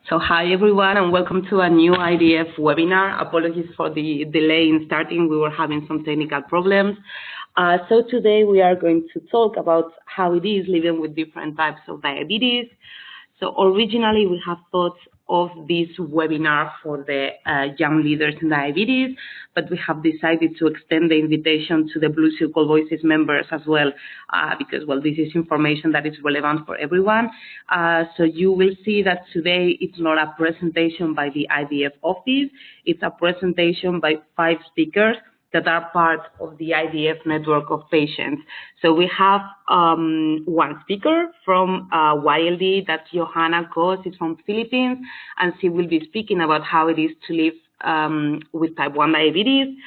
So hi everyone and welcome to a new IDF webinar. Apologies for the delay in starting. We were having some technical problems. So today we are going to talk about how it is living with different types of diabetes. So originally we have thought of this webinar for the young leaders in diabetes, but we have decided to extend the invitation to the Blue Circle Voices members as well, because, well, this is information that is relevant for everyone. So you will see that today it's not a presentation by the IDF office, it's a presentation by 5 speakers that are part of the IDF network of patients. So we have one speaker from YLD, that's Johanna Kos, is from Philippines, and she will be speaking about how it is to live with type 1 diabetes.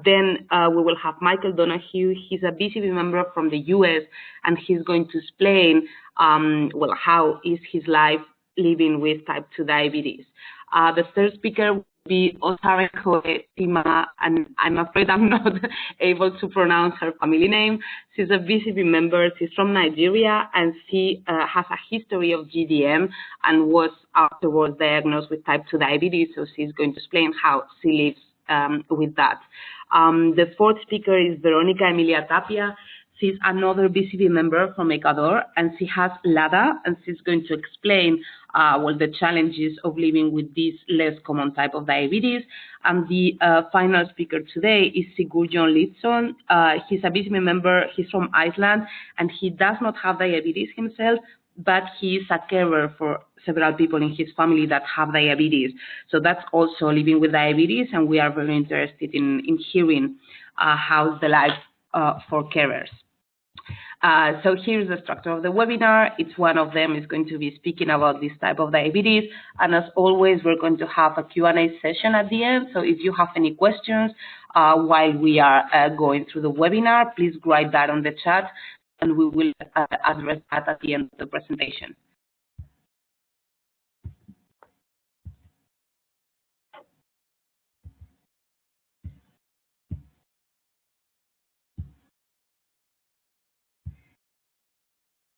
Then we will have Michael Donahue. He's a BCB member from the US, and he's going to explain, well, how is his life living with type 2 diabetes. The third speaker will be Osarenko Tima, and I'm afraid I'm not able to pronounce her family name. She's a BCB member. She's from Nigeria, and she has a history of GDM and was afterwards diagnosed with type 2 diabetes, so she's going to explain how she lives with that. The fourth speaker is Veronica Emilia Tapia. She's another BCB member from Ecuador, and she has LADA, and she's going to explain well, the challenges of living with this less common type of diabetes. And the final speaker today is Sigurjón Lidson. He's a BCB member. He's from Iceland, and he does not have diabetes himself, but he is a carer for several people in his family that have diabetes. So that's also living with diabetes, and we are very interested in hearing how's the life for carers. So here's the structure of the webinar. Each one of them is going to be speaking about this type of diabetes. And as always, we're going to have a Q&A session at the end. So if you have any questions while we are going through the webinar, please write that on the chat, and we will address that at the end of the presentation.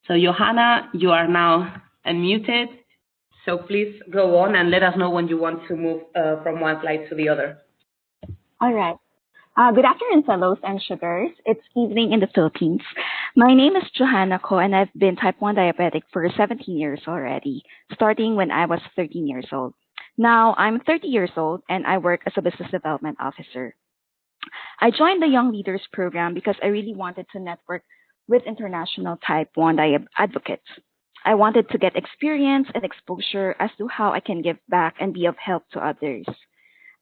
So Johanna, you are now unmuted. So please go on and let us know when you want to move from one slide to the other. All right. Good afternoon, fellows and sugars. It's evening in the Philippines. My name is Johanna Ko, and I've been type 1 diabetic for 17 years already, starting when I was 13 years old. Now I'm 30 years old, and I work as a business development officer. I joined the Young Leaders program because I really wanted to network with international type 1 advocates. I wanted to get experience and exposure as to how I can give back and be of help to others.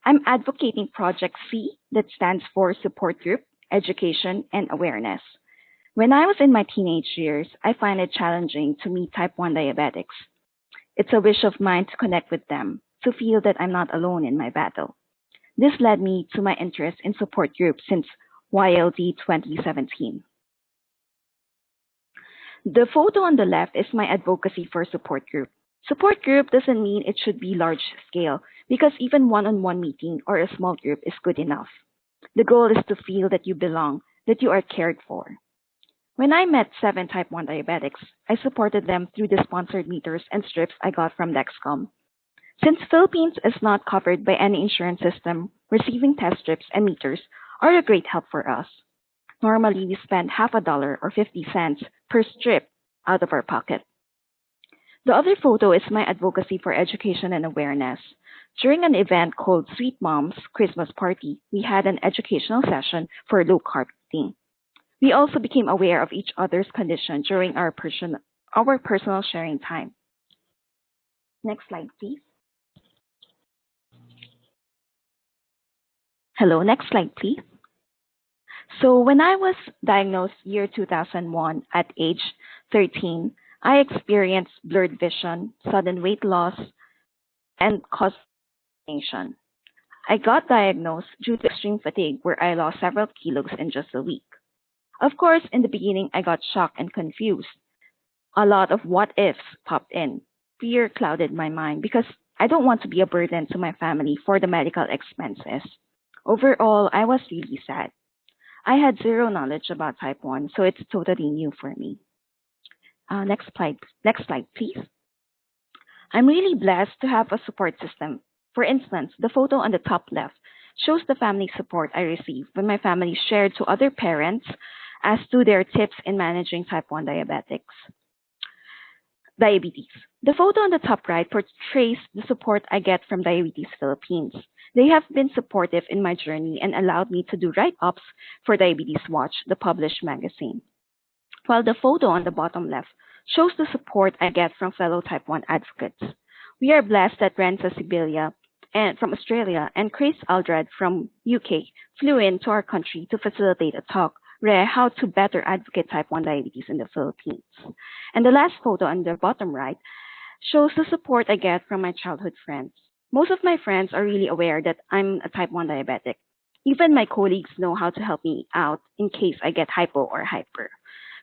I'm advocating Project C, that stands for Support Group, Education, and Awareness. When I was in my teenage years, I find it challenging to meet type 1 diabetics. It's a wish of mine to connect with them, to feel that I'm not alone in my battle. This led me to my interest in support groups since YLD 2017. The photo on the left is my advocacy for support group. Support group doesn't mean it should be large scale, because even one-on-one meeting or a small group is good enough. The goal is to feel that you belong, that you are cared for. When I met 7 type 1 diabetics, I supported them through the sponsored meters and strips I got from Dexcom. Since Philippines is not covered by any insurance system, receiving test strips and meters are a great help for us. Normally, we spend half a dollar or 50 cents per strip out of our pocket. The other photo is my advocacy for education and awareness. During an event called Sweet Mom's Christmas Party, we had an educational session for low-carb eating. We also became aware of each other's condition during our personal sharing time. Next slide, please. Hello, next slide, please. So when I was diagnosed year 2001 at age 13, I experienced blurred vision, sudden weight loss, and constipation. I got diagnosed due to extreme fatigue, where I lost several kilos in just a week. Of course, in the beginning, I got shocked and confused. A lot of what-ifs popped in. Fear clouded my mind because I don't want to be a burden to my family for the medical expenses. Overall, I was really sad. I had zero knowledge about type 1, so it's totally new for me. Next slide, please. I'm really blessed to have a support system. For instance, the photo on the top left shows the family support I received when my family shared to other parents as to their tips in managing type 1 diabetes. The photo on the top right portrays the support I get from Diabetes Philippines. They have been supportive in my journey and allowed me to do write-ups for Diabetes Watch, the published magazine. While the photo on the bottom left shows the support I get from fellow type 1 advocates. We are blessed that Renza Sibilia and from Australia and Chris Aldred from UK flew into our country to facilitate a talk rare how to better advocate type 1 diabetes in the Philippines. And the last photo on the bottom right shows the support I get from my childhood friends. Most of my friends are really aware that I'm a type 1 diabetic. Even my colleagues know how to help me out in case I get hypo or hyper.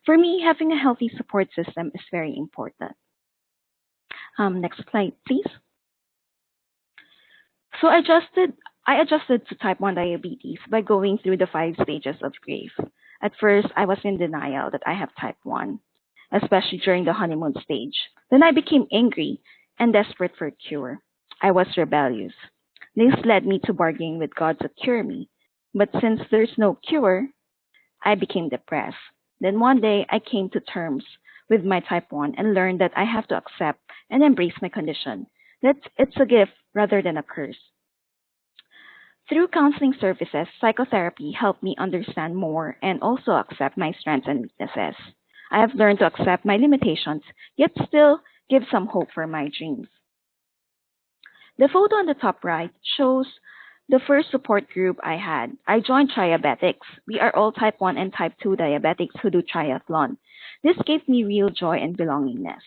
For me, having a healthy support system is very important. Next slide, please. So I adjusted to type 1 diabetes by going through the 5 stages of grief. At first, I was in denial that I have type 1, especially during the honeymoon stage. Then I became angry and desperate for a cure. I was rebellious. This led me to bargaining with God to cure me. But since there's no cure, I became depressed. Then one day, I came to terms with my type 1 and learned that I have to accept and embrace my condition, that it's a gift rather than a curse. Through counseling services, psychotherapy helped me understand more and also accept my strengths and weaknesses. I have learned to accept my limitations, yet still give some hope for my dreams. The photo on the top right shows the first support group I had. I joined Triabetics. We are all type 1 and type 2 diabetics who do triathlon. This gave me real joy and belongingness.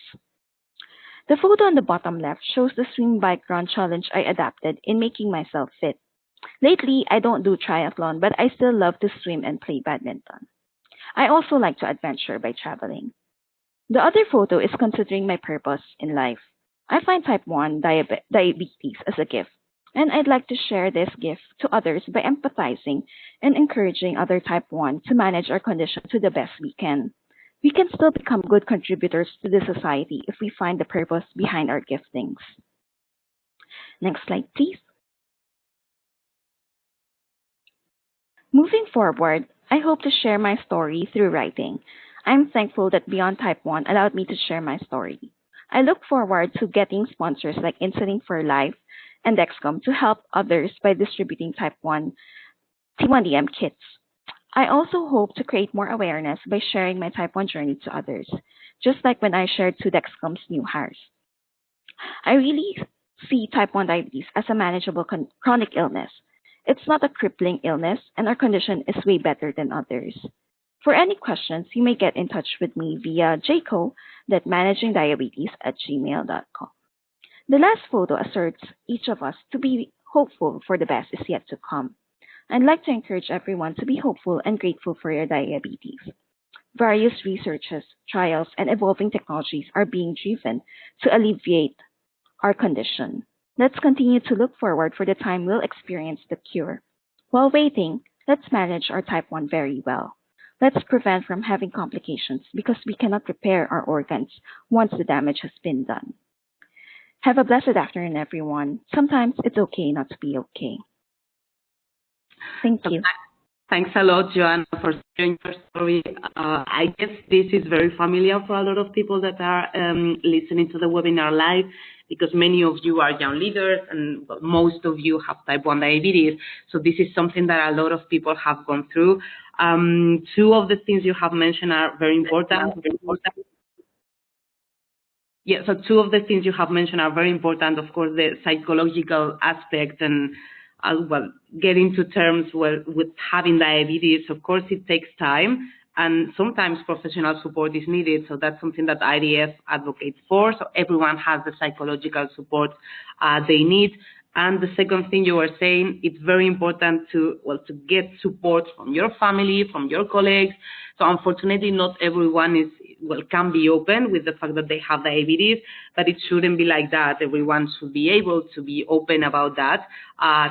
The photo on the bottom left shows the swim bike run challenge I adapted in making myself fit. Lately, I don't do triathlon, but I still love to swim and play badminton. I also like to adventure by traveling. The other photo is considering my purpose in life. I find type 1 diabetes as a gift, and I'd like to share this gift to others by empathizing and encouraging other type 1 to manage our condition to the best we can. We can still become good contributors to the society if we find the purpose behind our giftings. Next slide, please. Moving forward, I hope to share my story through writing. I'm thankful that Beyond Type 1 allowed me to share my story. I look forward to getting sponsors like Insulin for Life and Dexcom to help others by distributing Type 1 T1DM kits. I also hope to create more awareness by sharing my Type 1 journey to others, just like when I shared to Dexcom's new hires. I really see Type 1 diabetes as a manageable chronic illness. It's not a crippling illness, and our condition is way better than others. For any questions, you may get in touch with me via jco.managingdiabetes@gmail.com. The last photo asserts each of us to be hopeful for the best is yet to come. I'd like to encourage everyone to be hopeful and grateful for your diabetes. Various researches, trials, and evolving technologies are being driven to alleviate our condition. Let's continue to look forward for the time we'll experience the cure. While waiting, let's manage our type 1 very well. Let's prevent from having complications because we cannot repair our organs once the damage has been done. Have a blessed afternoon, everyone. Sometimes it's okay not to be okay. Thank you. Thanks a lot, Joanna, for sharing your story. I guess this is very familiar for a lot of people that are listening to the webinar live, because many of you are young leaders and most of you have type 1 diabetes. So this is something that a lot of people have gone through. Two of the things you have mentioned are very important. Yeah, so two of the things you have mentioned are very important. Of course, the psychological aspect and getting to terms with having diabetes. Of course, it takes time, and sometimes professional support is needed. So that's something that IDF advocates for. So everyone has the psychological support they need. And the second thing you were saying, it's very important to get support from your family, from your colleagues. So unfortunately, not everyone can be open with the fact that they have diabetes, but it shouldn't be like that. Everyone should be able to be open about that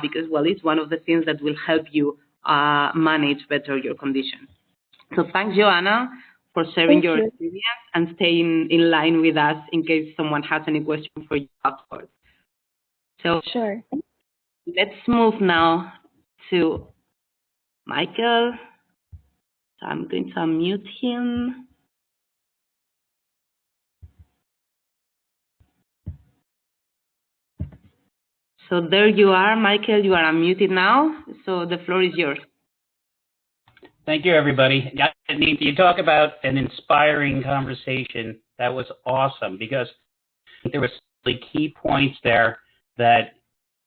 because, it's one of the things that will help you manage better your condition. So thanks, Joanna, for sharing Thank your you. experience and staying in line with us in case someone has any question for you afterwards. So Sure. let's move now to Michael. So I'm going to unmute him. So there you are, Michael. You are unmuted now. So the floor is yours. Thank you, everybody. You talk about an inspiring conversation. That was awesome because there were really key points there that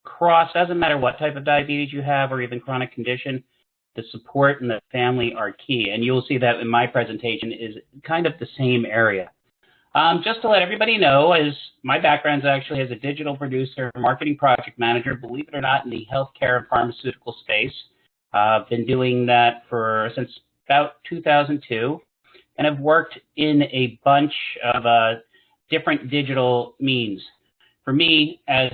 cross, doesn't matter what type of diabetes you have or even chronic condition, the support and the family are key. And you'll see that in my presentation is kind of the same area. Just to let everybody know, as my background is actually as a digital producer, marketing project manager, believe it or not, in the healthcare and pharmaceutical space. I've been doing that since about 2002, and I've worked in a bunch of different digital means. For me, as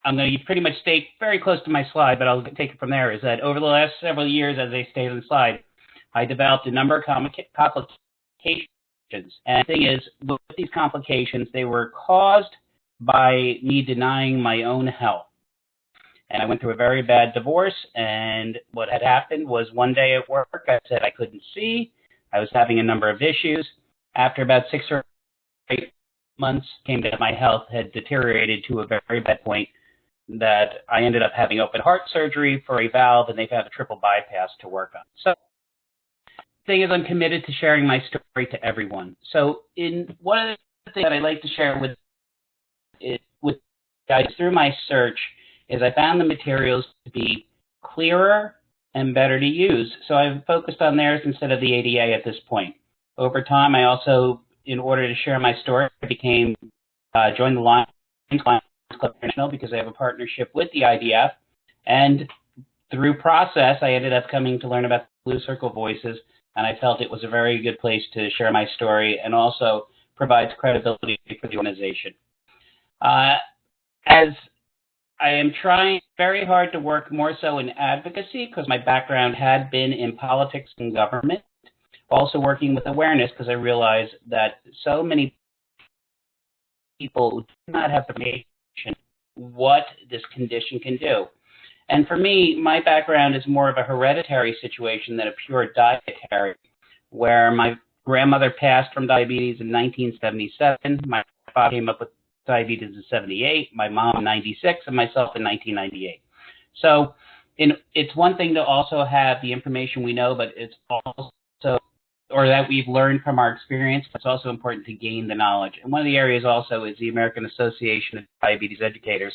I'm going to pretty much stay very close to my slide, but I'll take it from there, is that over the last several years, as I stayed on the slide, I developed a number of complications. And the thing is, with these complications, they were caused by me denying my own health. And I went through a very bad divorce, and what had happened was one day at work, I said I couldn't see. I was having a number of issues. After about 6 or 8 months, came that my health had deteriorated to a very bad point that I ended up having open heart surgery for a valve, and they've had a triple bypass to work on. So the thing is, I'm committed to sharing my story to everyone. So one of the things that I like to share with guys through my search is I found the materials to be clearer and better to use. So I've focused on theirs instead of the ADA at this point. Over time, I also, in order to share my story, I joined the Lions Club International because I have a partnership with the IDF. And through process, I ended up coming to learn about Blue Circle Voices, and I felt it was a very good place to share my story and also provides credibility for the organization. As I am trying very hard to work more so in advocacy because my background had been in politics and government, also working with awareness because I realize that so many people do not have the information what this condition can do. And for me, my background is more of a hereditary situation than a pure dietary, where my grandmother passed from diabetes in 1977, my father came up with diabetes in 78, my mom in 96, and myself in 1998. So it's one thing to also have the information we know, but it's also, or that we've learned from our experience, but it's also important to gain the knowledge. And one of the areas also is the American Association of Diabetes Educators.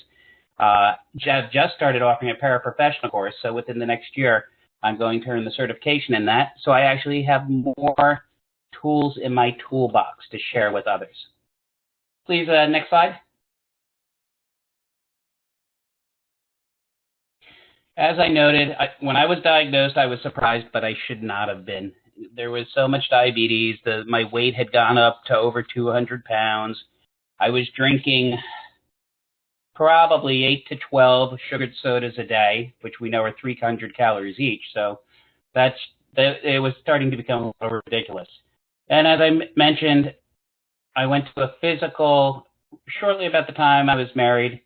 Just started offering a paraprofessional course, so within the next year, I'm going to earn the certification in that. So I actually have more tools in my toolbox to share with others. Please, next slide. As I noted, when I was diagnosed, I was surprised, but I should not have been. There was so much diabetes. My weight had gone up to over 200 pounds. I was drinking probably 8 to 12 sugared sodas a day, which we know are 300 calories each. So it was starting to become a little ridiculous. And as I mentioned, I went to a physical shortly about the time I was married,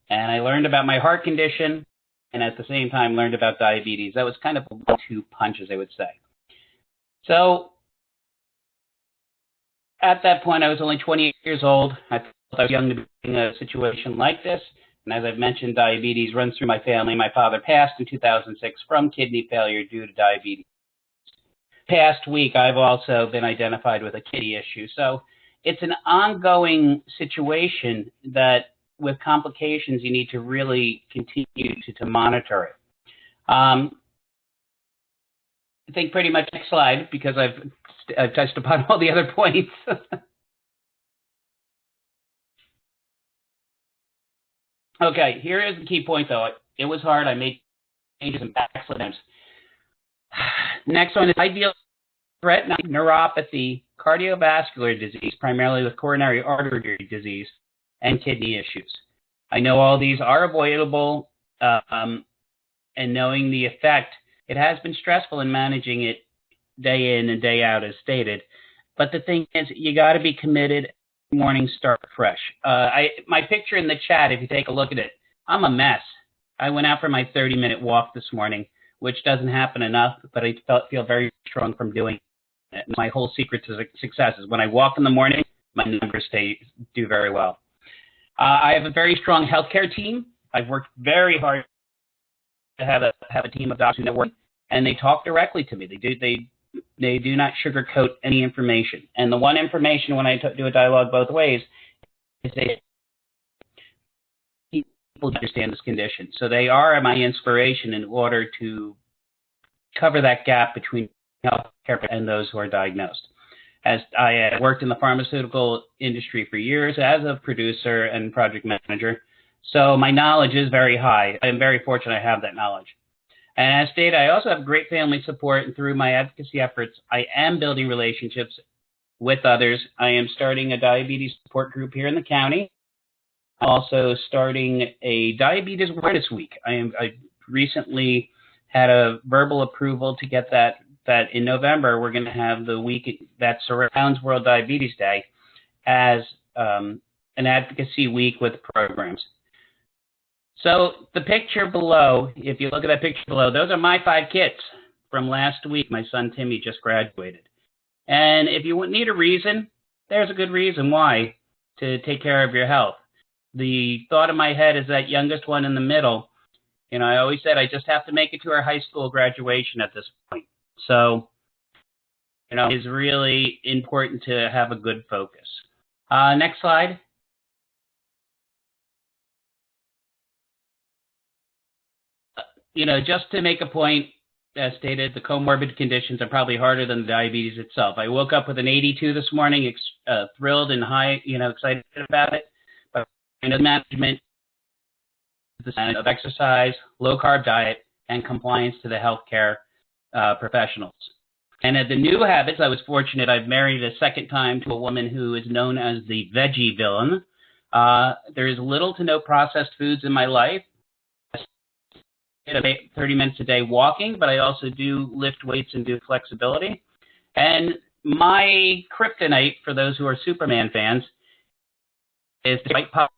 and I learned about my heart condition, and at the same time learned about diabetes. That was kind of a 1-2 punch, as I would say. So at that point, I was only 28 years old. I felt I was young to be in a situation like this. And as I've mentioned, diabetes runs through my family. My father passed in 2006 from kidney failure due to diabetes. Past week, I've also been identified with a kidney issue. So it's an ongoing situation that with complications, you need to really continue to monitor it. I think pretty much next slide, because I've touched upon all the other points. Okay, here is the key point, though. It was hard. I made changes and backslash. Next one is ideal threat, neuropathy, cardiovascular disease, primarily with coronary artery disease, and kidney issues. I know all these are avoidable, and knowing the effect, it has been stressful in managing it day in and day out, as stated. But the thing is, you got to be committed. Morning start fresh. My picture in the chat, if you take a look at it, I'm a mess. I went out for my 30-minute walk this morning, which doesn't happen enough, but I feel very strong from doing it. My whole secret to success is when I walk in the morning, my numbers do very well. I have a very strong healthcare team. I've worked very hard to have a team of doctors who network, and they talk directly to me. They do not sugarcoat any information. And the one information when I do a dialogue both ways is they people understand this condition. So they are my inspiration in order to cover that gap between healthcare and those who are diagnosed. As I worked in the pharmaceutical industry for years as a producer and project manager, so my knowledge is very high. I am very fortunate I have that knowledge. And as stated, I also have great family support, and through my advocacy efforts, I am building relationships with others. I am starting a diabetes support group here in the county. I'm also starting a diabetes awareness week. I recently had a verbal approval to get that in November we're going to have the week that surrounds World Diabetes Day as an advocacy week with programs. So the picture below, if you look at that picture below, those are my 5 kids from last week. My son Timmy just graduated. And if you need a reason, there's a good reason why to take care of your health. The thought in my head is that youngest one in the middle, I always said I just have to make it to our high school graduation at this point. So, it's really important to have a good focus. Next slide. Just to make a point, as stated, the comorbid conditions are probably harder than the diabetes itself. I woke up with an 82 this morning, thrilled and high, excited about it. But management of exercise, low-carb diet, and compliance to the healthcare professionals. And at the new habits, I was fortunate. I've married a second time to a woman who is known as the veggie villain. There is little to no processed foods in my life. 30 minutes a day walking, but I also do lift weights and do flexibility. And my kryptonite, for those who are Superman fans, is the white pasta.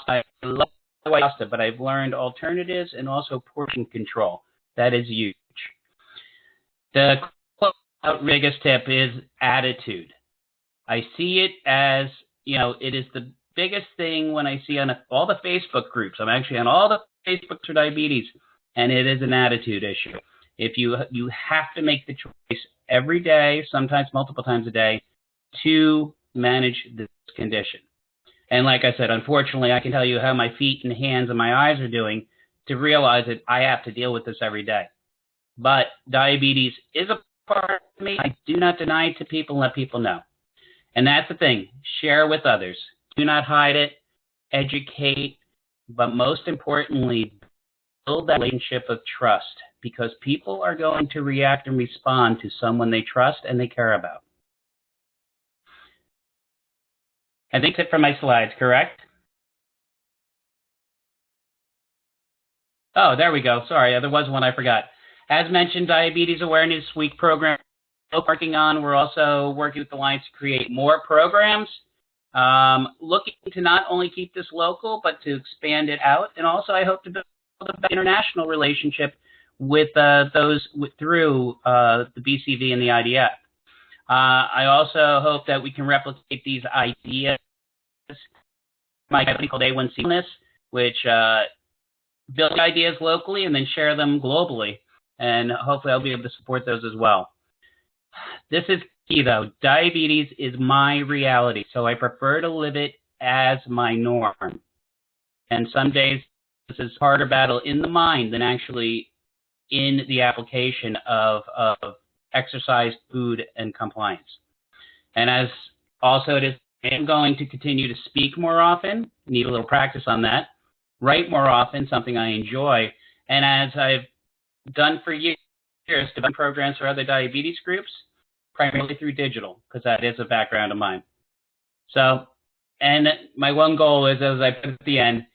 I love white pasta, but I've learned alternatives and also portion control. That is huge. The biggest tip is attitude. I see it as, it is the biggest thing when I see on all the Facebook groups. I'm actually on all the Facebooks for diabetes, and it is an attitude issue. If you have to make the choice every day, sometimes multiple times a day, to manage this condition. And like I said, unfortunately, I can tell you how my feet and hands and my eyes are doing to realize that I have to deal with this every day. But diabetes is a part of me. I do not deny it to people and let people know. And that's the thing. Share with others. Do not hide it. Educate. But most importantly, build that relationship of trust, because people are going to react and respond to someone they trust and they care about. I think that's it for my slides, correct? Oh, there we go. Sorry, there was one I forgot. As mentioned, Diabetes Awareness Week program we're working on. We're also working with the Alliance to create more programs, looking to not only keep this local, but to expand it out. And also, I hope to build an international relationship with those through the BCV and the IDF. I also hope that we can replicate these ideas. My company called A1C, which build ideas locally and then share them globally. And hopefully I'll be able to support those as well. This is key, though. Diabetes is my reality, so I prefer to live it as my norm. And some days this is a harder battle in the mind than actually in the application of exercise, food, and compliance. And as also it is, I'm going to continue to speak more often, need a little practice on that, write more often, something I enjoy, and as I've done for years, develop programs for other diabetes groups, primarily through digital, because that is a background of mine. So, and my one goal is, as I put at the end,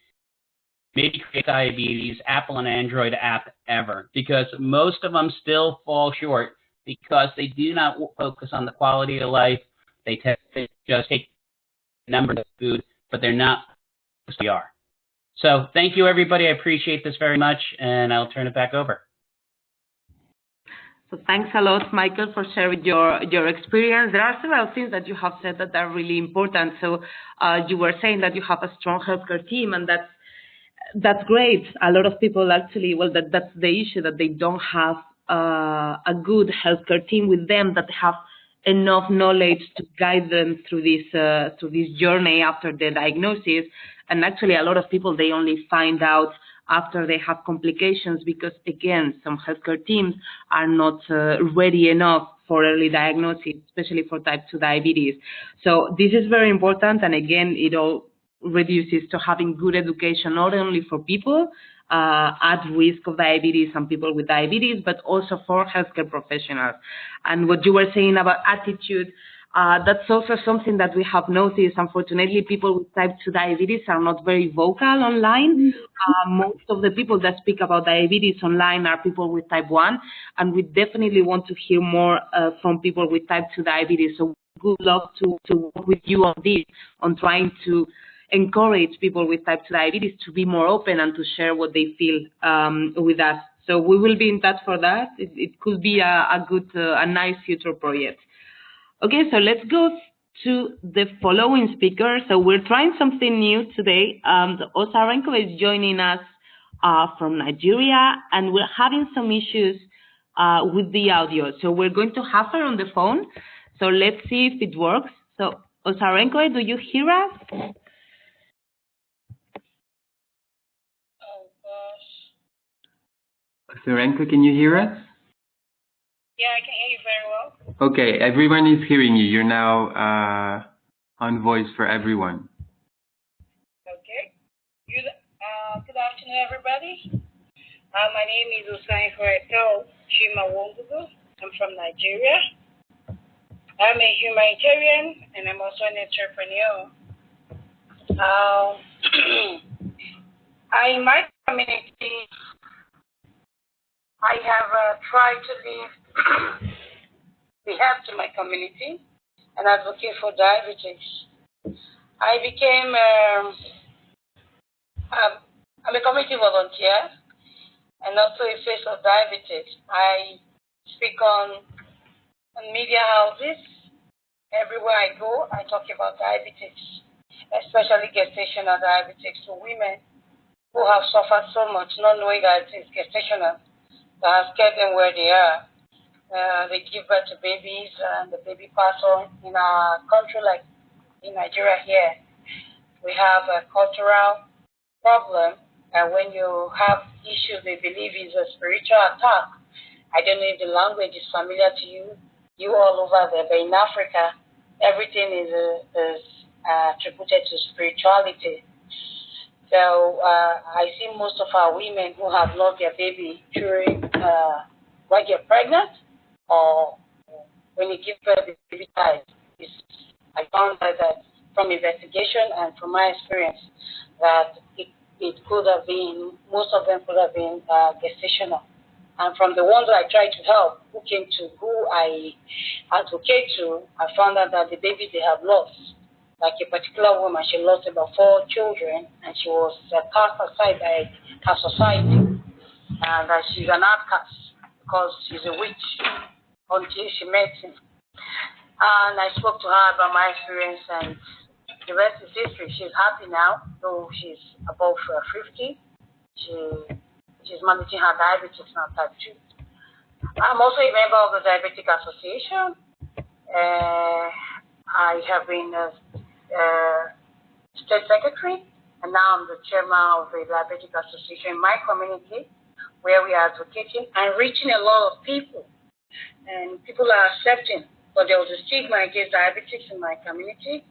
maybe create diabetes Apple and Android app ever, because most of them still fall short because they do not focus on the quality of life They tend to just take a number of food, but they're not who we are. So thank you, everybody. I appreciate this very much, and I'll turn it back over. So thanks a lot, Michael, for sharing your experience. There are several things that you have said that are really important. So you were saying that you have a strong healthcare team, and that's great. A lot of people actually, well, that's the issue, that they don't have a good healthcare team with them that have enough knowledge to guide them through this journey after the diagnosis. And actually, a lot of people, they only find out after they have complications because, again, some healthcare teams are not ready enough for early diagnosis, especially for type 2 diabetes. So this is very important, and again, it all reduces to having good education, not only for people at risk of diabetes and people with diabetes, but also for healthcare professionals. And what you were saying about attitude, that's also something that we have noticed. Unfortunately, people with type 2 diabetes are not very vocal online. Most of the people that speak about diabetes online are people with type 1, and we definitely want to hear more from people with type 2 diabetes. So we would love to work with you on this, on trying to encourage people with type 2 diabetes to be more open and to share what they feel with us. So we will be in touch for that. It could be a nice future project. Okay, so let's go to the following speaker. So we're trying something new today. Osarenko is joining us from Nigeria, and we're having some issues with the audio. So we're going to have her on the phone. So let's see if it works. So Osarenko, do you hear us? Osarenko, can you hear us? Yeah, I can hear you very well. Okay, everyone is hearing you. You're now on voice for everyone. Okay. Good afternoon, everybody. My name is Osarenko Chimawongugu. I'm from Nigeria. I'm a humanitarian, and I'm also an entrepreneur. In my community, I have tried to live behalf to my community and advocate for diabetes. I became, I'm a community volunteer and also a face of diabetes. I speak on media houses. Everywhere I go, I talk about diabetes, especially gestational diabetes to women who have suffered so much, not knowing that it's gestational, that has kept them where they are. They give birth to babies, and the baby pass on. In our country, like in Nigeria here, we have a cultural problem. And when you have issues they believe is a spiritual attack, I don't know if the language is familiar to you all over there, but in Africa, everything is attributed to spirituality. So I see most of our women who have lost their baby during when you're pregnant or when you give birth, the baby dies. I found that from investigation and from my experience that it could have been, most of them could have been gestational. And from the ones that I tried to help, who I advocate to, I found out that the baby they have lost, like a particular woman, she lost about 4 children, and she was cast aside by her society, and that she's an outcast because she's a witch until she met him. And I spoke to her about my experience, and the rest is history. She's happy now, though she's above 50. She's managing her diabetes now, type 2. I'm also a member of the Diabetic Association. I have been state secretary, and now I'm the chairman of the Diabetic Association in my community, where we are advocating and reaching a lot of people. And people are accepting, but there was a stigma against diabetics in my community.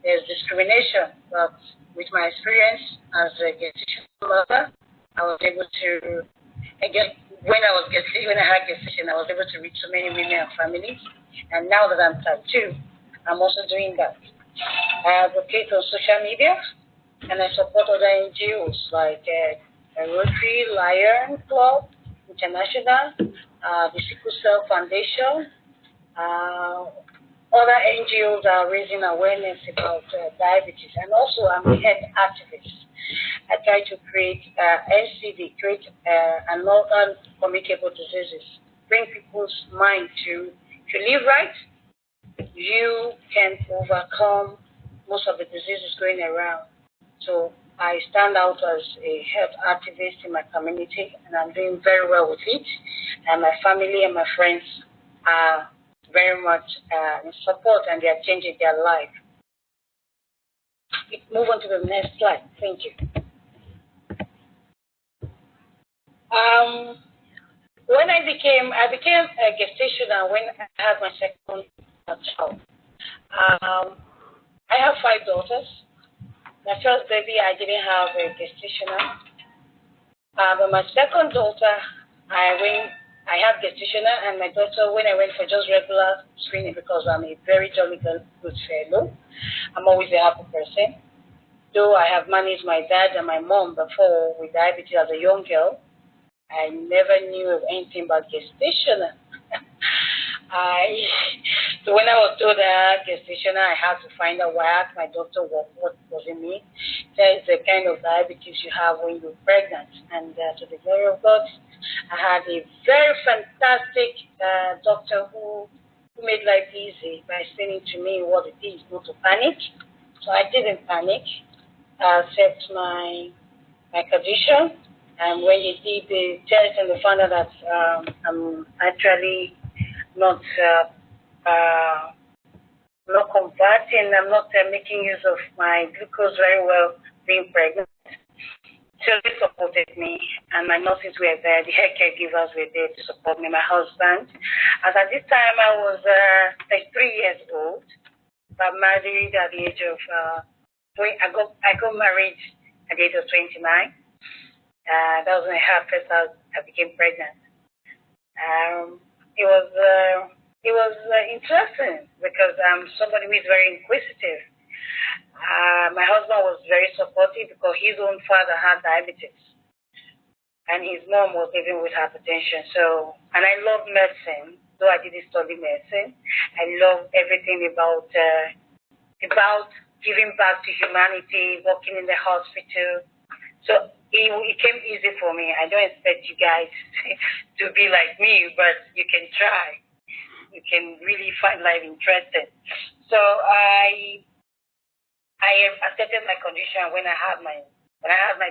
There's discrimination, but with my experience as a gestational mother, I was able to, again, when I had gestation, I was able to reach so many women and families. And now that I'm type 2, I'm also doing that. I advocate on social media, and I support other NGOs like Rotary, Lion Club International, the Sickle Cell Foundation, other NGOs are raising awareness about diabetes, and also I'm a health activist. I try to create NCD, create an non-communicable diseases, bring people's mind to, if you live right, you can overcome most of the diseases going around. So I stand out as a health activist in my community, and I'm doing very well with it. And my family and my friends are very much in support, and they are changing their life. Move on to the next slide. Thank you. When I became a gestational when I had my second child. I have 5 daughters. My first baby, I didn't have a gestational. But my second daughter, I have gestational, and my daughter, when I went for just regular screening, because I'm a very jolly good fellow, I'm always a happy person. Though I have managed my dad and my mom before with diabetes as a young girl, I never knew of anything about gestational. So when I was told I had gestational, I had to find out why. I asked my doctor what was in me. That is the kind of diabetes you have when you're pregnant. And to the glory of God, I had a very fantastic doctor who made life easy by explaining to me what it is, not to panic. So I didn't panic. I accept my condition. And when you did the test and they found out that I'm actually not converting, I'm not making use of my glucose very well being pregnant. So they supported me, and my nurses were there, the health caregivers were there to support me, my husband. As at this time, I was 33 years old. I married at the age of, I got married at the age of 29. That was when I became pregnant. It was interesting because I'm somebody who is very inquisitive. My husband was very supportive because his own father had diabetes, and his mom was living with hypertension. So, and I love medicine, though I didn't study medicine. I love everything about giving back to humanity, working in the hospital. So it came easy for me. I don't expect you guys to be like me, but you can try. You can really find life interesting. So I accepted my condition when I had my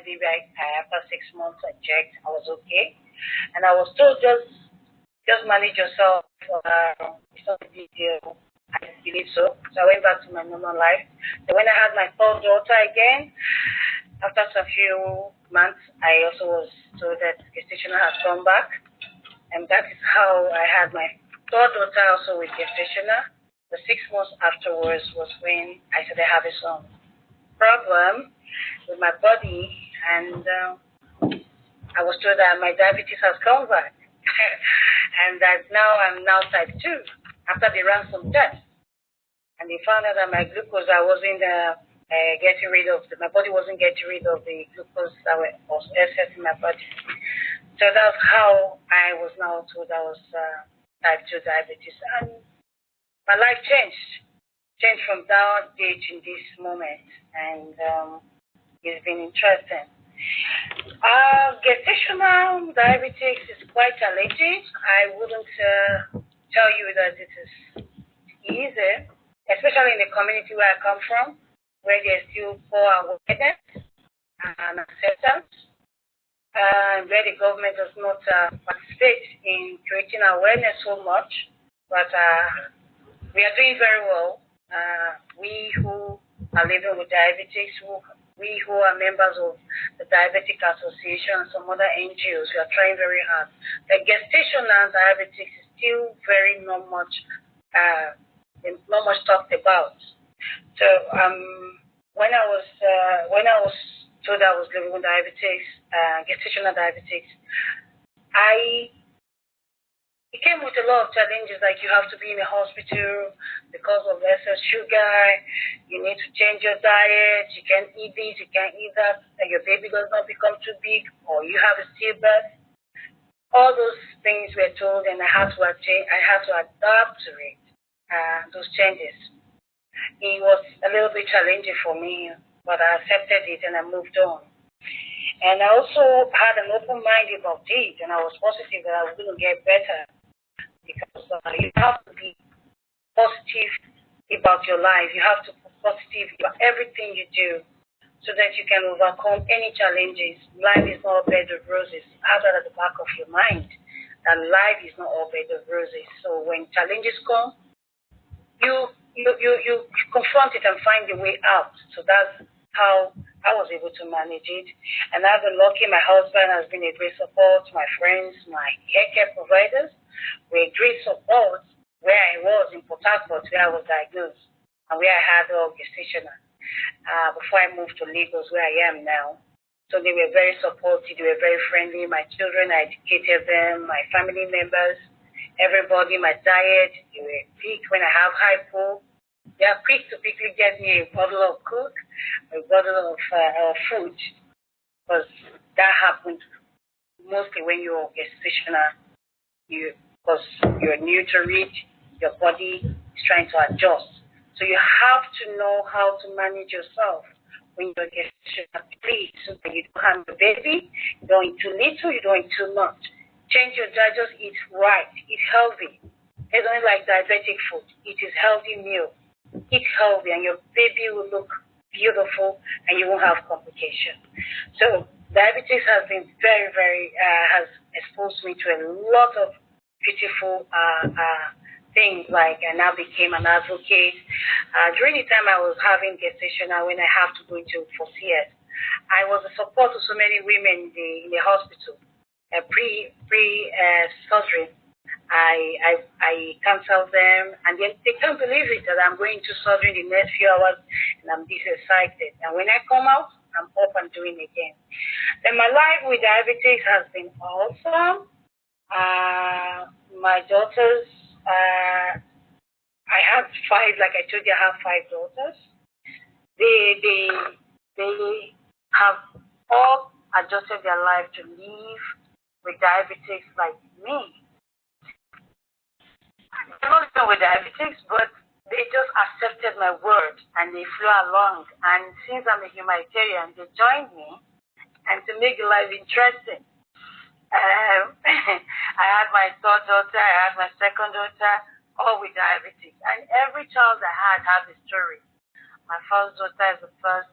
baby. After 6 months, I checked. I was okay, and I was told just manage yourself. It's not a big deal. I believe so. So I went back to my normal life. So when I had my third daughter again, after a few months, I also was told that gestational has come back, and that is how I had my third daughter also with gestational. The 6 months afterwards was when I started having some problem with my body, and I was told that my diabetes has come back, and that now I'm type 2 after they ran some tests, and they found out that my glucose I wasn't getting rid of, my body wasn't getting rid of the glucose that was excess in my body. So that's how I was now told I was type 2 diabetes, and my life changed from that day to this moment, and it's been interesting. Gestational diabetes is quite challenging. I wouldn't tell you that it is easy, especially in the community where I come from, where there's still poor awareness and acceptance, where the government does not participate in creating awareness so much. But we are doing very well. We who are living with diabetes, we who are members of the Diabetic Association and some other NGOs, we are trying very hard. The gestational diabetes is still very not much talked about. So when I was told I was living with diabetes, gestational diabetes, it came with a lot of challenges, like you have to be in a hospital because of excess sugar, you need to change your diet, you can't eat this, you can't eat that, and your baby does not become too big, or you have a stillbirth. All those things were told, and I had to adapt to it. those changes. It was a little bit challenging for me, but I accepted it and I moved on. And I also had an open mind about it, and I was positive that I was going to get better, because you have to be positive about your life. You have to be positive about everything you do so that you can overcome any challenges. Life is not a bed of roses. Have that at the back of your mind, that life is not all bed of roses. So when challenges come, you confront it and find a way out. So that's how I was able to manage it. And I've been lucky. My husband has been a great support. My friends, my healthcare providers were great support where I was in Port Harcourt, where I was diagnosed, and where I had a gestational before I moved to Lagos, where I am now. So they were very supportive. They were very friendly. My children, I educated them, my family members, everybody, my diet. They were quick when I have hypo. They are quick to quickly get me a bottle of Coke, a bottle of food, because that happens mostly when you're gestational. Because you're new to it, your body is trying to adjust. So you have to know how to manage yourself when you're gestational, please, so that you don't have a baby, you don't eat too little, you don't eat too much. Change your diet, just eat right, eat healthy. It's only like diabetic food. It is healthy meal. Eat healthy, and your baby will look beautiful, and you won't have complications. So diabetes has been very, very has exposed me to a lot of beautiful things. Like I now became an advocate. During the time I was having gestational, when I have to go into 4 years, I was a support to so many women in the hospital. Pre-surgery, I counsel them, and they can't believe it that I'm going to surgery in the next few hours, and I'm this excited. And when I come out, I'm up and doing it again. Then my life with diabetes has been awesome. My daughters, I have 5. Like I told you, I have 5 daughters. They have all adjusted their life to live with diabetes like me. I'm not even with diabetes, but they just accepted my word and they flew along. And since I'm a humanitarian, they joined me, and to make life interesting. I had my third daughter, I had my second daughter, all with diabetes. And every child I had has a story. My first daughter is the first,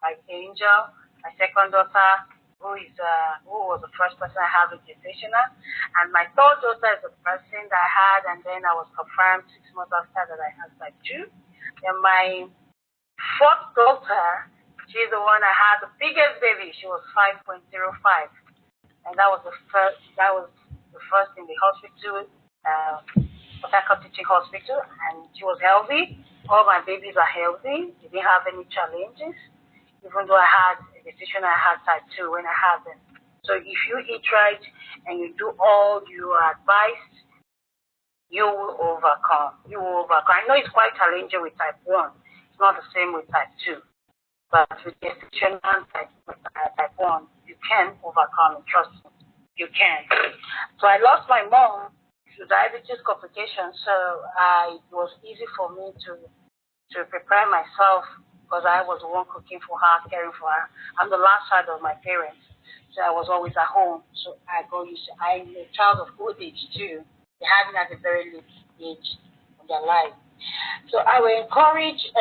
like Angel. My second daughter, who was the first person I had with gestational. And my third daughter is the person that I had, and then I was confirmed 6 months after that I had type 2. And my fourth daughter, she's the one I had the biggest baby. She was 5.05. And that was the first in the hospital, Port Harcourt Teaching Hospital, and she was healthy. All my babies are healthy. They didn't have any challenges, even though I had a decision, I had type 2 when I had them. So if you eat right and you do all you are advised, you will overcome. You will overcome. I know it's quite challenging with type 1. It's not the same with type 2. But with gestation and type 1, you can overcome it. Trust me, you can. So I lost my mom to diabetes complications, so it was easy for me to prepare myself, because I was the one cooking for her, caring for her. I'm the last child of my parents, so I was always at home. So I'm a child of old age too. They had me at a very late age of their life. So I will encourage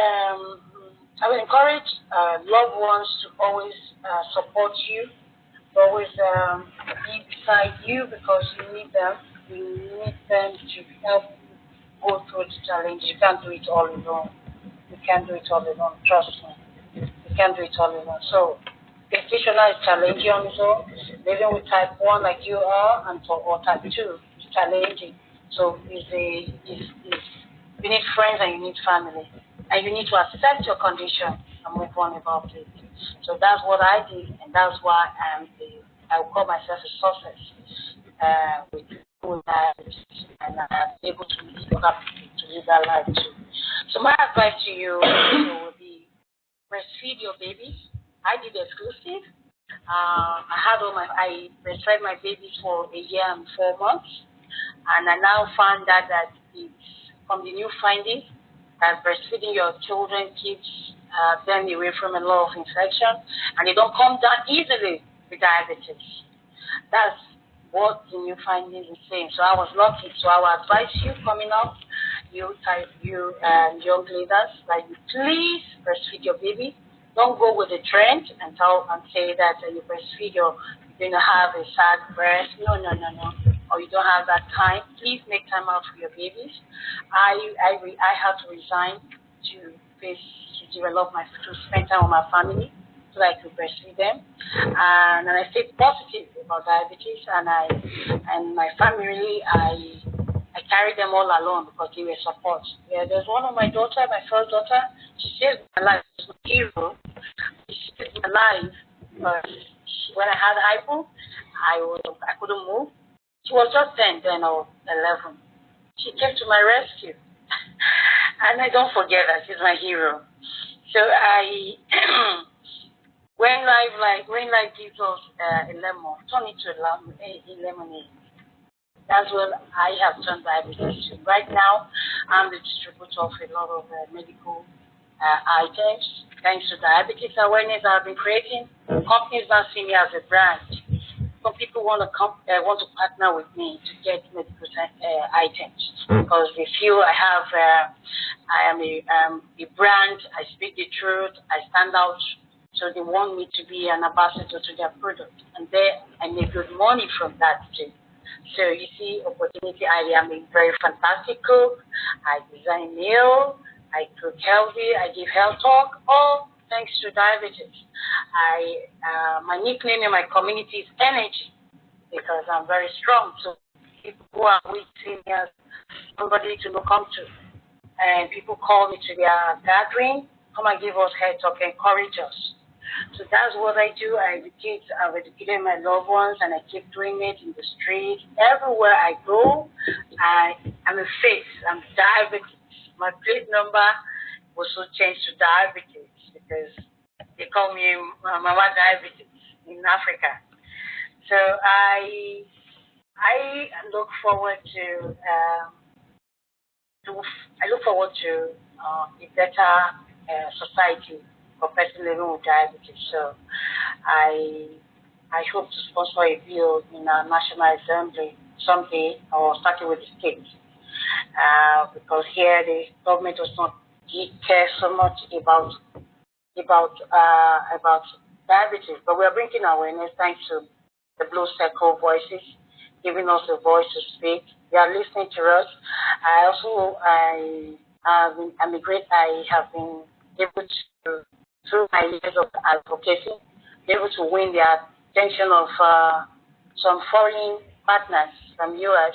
loved ones to always support you, to always be beside you, because you need them. You need them to help you go through the challenge. You can't do it all alone. You can't do it all alone. Trust me. You can't do it all alone. So gestational is challenging on its own. Living with type 1 like you are, or type 2 is challenging. So you need friends and you need family. And you need to accept your condition and move on about it. So that's what I did, and that's why I would call myself a success with people and I'm able to lead other people to live that life too. So my advice to you would be breastfeed your babies. I did exclusive. I breastfed my babies for 1 year and 4 months, and I now found out that it's from the new findings that breastfeeding your children keeps them away from a lot of infection, and they don't come down easily with diabetes. That's what the new findings is saying. So I was lucky. So I will advise you coming up, you young leaders, that you please breastfeed your baby. Don't go with the trend and say that you breastfeed you're going to have a sad breast. No. Or you don't have that time. Please make time out for your babies. I had to resign to spend time with my family so that I could breastfeed them. And I stayed positive about diabetes, and my family, I carried them all along because they were support. Yeah, there's one of my daughter, my first daughter, she saved my life. She's my hero. She saved my life because when I had hypo, I couldn't move. She was just 10 then or 11. She came to my rescue. And I don't forget that. She's my hero. So when life gives us a lemon, turn it to a lemonade. That's what I have turned diabetes to. Right now, I'm the distributor of a lot of medical items. Thanks to diabetes awareness I've been creating, companies now see me as a brand. Some people want to partner with me to get medical items because they feel I am a brand. I speak the truth. I stand out. So they want me to be an ambassador to their product, and I make good money from that too. So you see, opportunity. I am a very fantastic cook. I design meals. I cook healthy. I give health talk. All thanks to diabetes. My nickname in my community is Energy because I'm very strong. So people who are weak see me as somebody to look up to. And people call me to their gathering, come and give us head talk, encourage us. So that's what I do. I've educated my loved ones, and I keep doing it in the street. Everywhere I go, I'm a face. I'm diabetes. My plate number was also changed to diabetes because they call me Mama Diabetes in Africa. So I look forward to a better society for person living with diabetes. So I hope to sponsor a bill in our National Assembly someday, or starting with the states, because here the government does not care so much about diabetes, but we are bringing awareness thanks to the Blue Circle voices, giving us a voice to speak. They are listening to us. I have been able to, through my years of advocacy, be able to win the attention of some foreign partners from US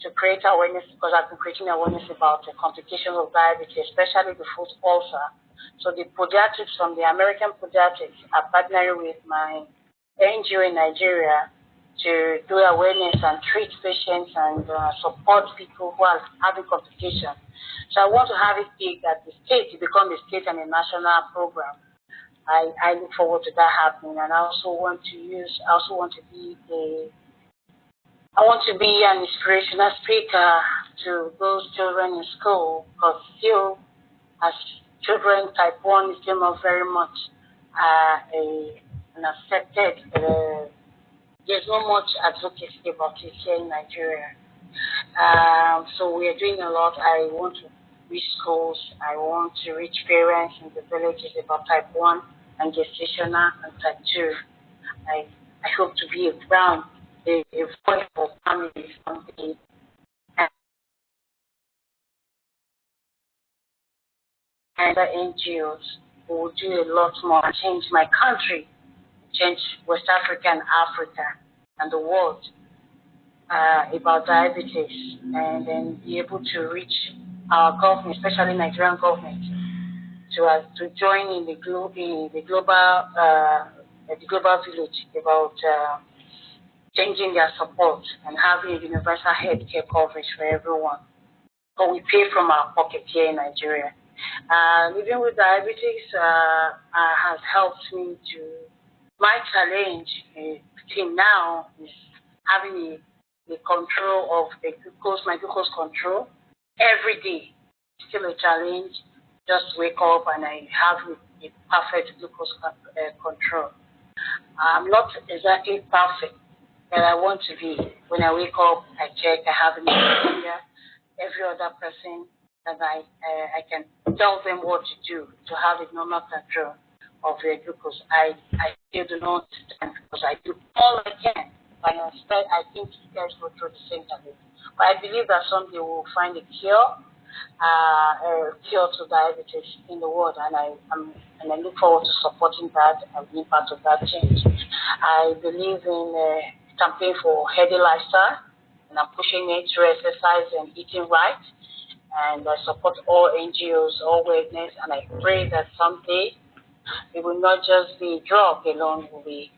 to create awareness, because I've been creating awareness about the complications of diabetes, especially the foot ulcer. So the pediatrics from the American pediatrics are partnering with my NGO in Nigeria to do awareness and treat patients and support people who are having complications. So I want to have it big that the state become a state and a national program. I look forward to that happening, and I also want to be an inspirational speaker to those children in school, because still, as children, type 1 is still not very much an accepted. There's not much advocacy about it here in Nigeria. So we are doing a lot. I want to reach schools. I want to reach parents in the villages about type 1 and gestational and type 2. I hope to be around a voice for families someday. And the NGOs who will do a lot more and change my country, change West Africa and Africa and the world about diabetes, and then be able to reach our government, especially Nigerian government, to join in the global village about changing their support and having a universal health care coverage for everyone. But we pay from our pocket here in Nigeria. Living with diabetes has helped me to. My challenge between now is having the control of my glucose control, every day. Still a challenge. Just wake up and I have a perfect glucose control. I'm not exactly perfect, but I want to be. When I wake up, I check, I have an idea. Every other person that I can tell them what to do to have a normal control of their glucose. I still do not understand because I do all I can. I think you guys go through the same thing. But I believe that someday we'll find a cure to diabetes in the world, and I look forward to supporting that and being part of that change. I believe in a campaign for healthy lifestyle, and I'm pushing it through exercise and eating right. And I support all NGOs, all wellness, and I pray that someday it will not just be drug alone. We